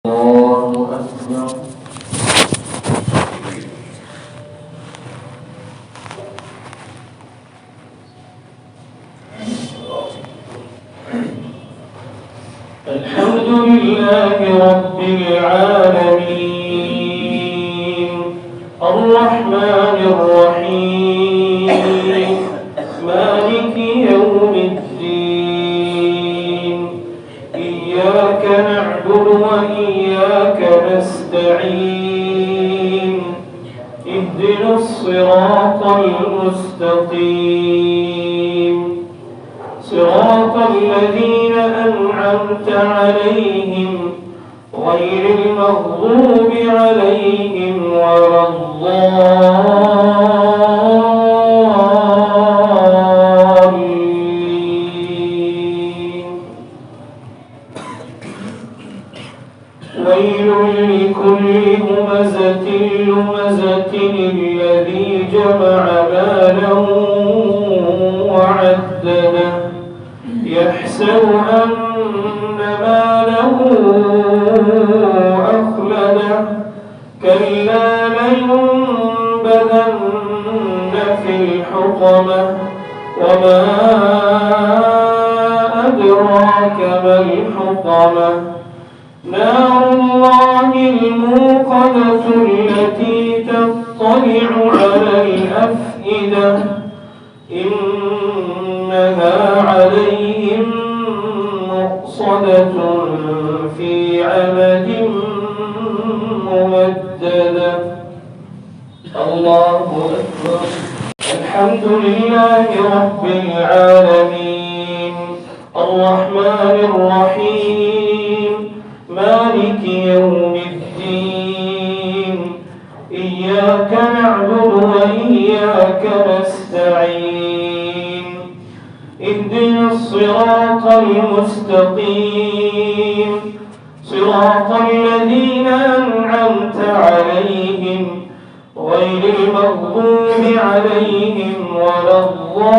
الله أكبر. الحمد لله رب العالمين الرحمن الرحيم مالك يوم الدين إياك نعبد وإياك نستعين اهدنا الصراط المستقيم صراط الذين أنعمت عليهم غير المغضوب عليهم ولا الضالين. ويل لكل همزة لمزة الذي جمع مالا وعدده يحسب أن ماله أخلده كلا لينبذن في الحطمة وما أدراك ما الحطمة نار الله الموقدة التي تطلع على الأفئدة إنها عليهم مؤصدة في عمد ممددة. الله أكبر. الحمد لله رب العالمين الرحمن الرحيم مالك يوم الدين إياك نعبد وإياك نستعين اهدنا الصراط المستقيم صراط الذين أنعمت عليهم غير المغضوب عليهم ولا الضالين.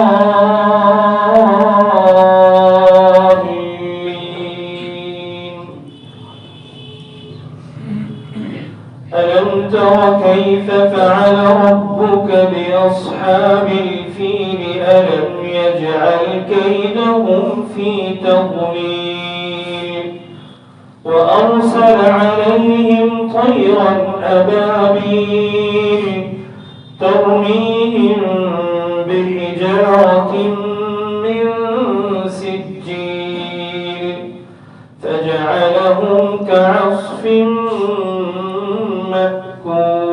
ألم تر كيف فعل ربك بأصحاب الفيل ألم يجعل كيدهم في تضليل وأرسل عليهم طيرا أبابيل ترميهم بحجارة من سجيل فجعلهم كعصف مأكول.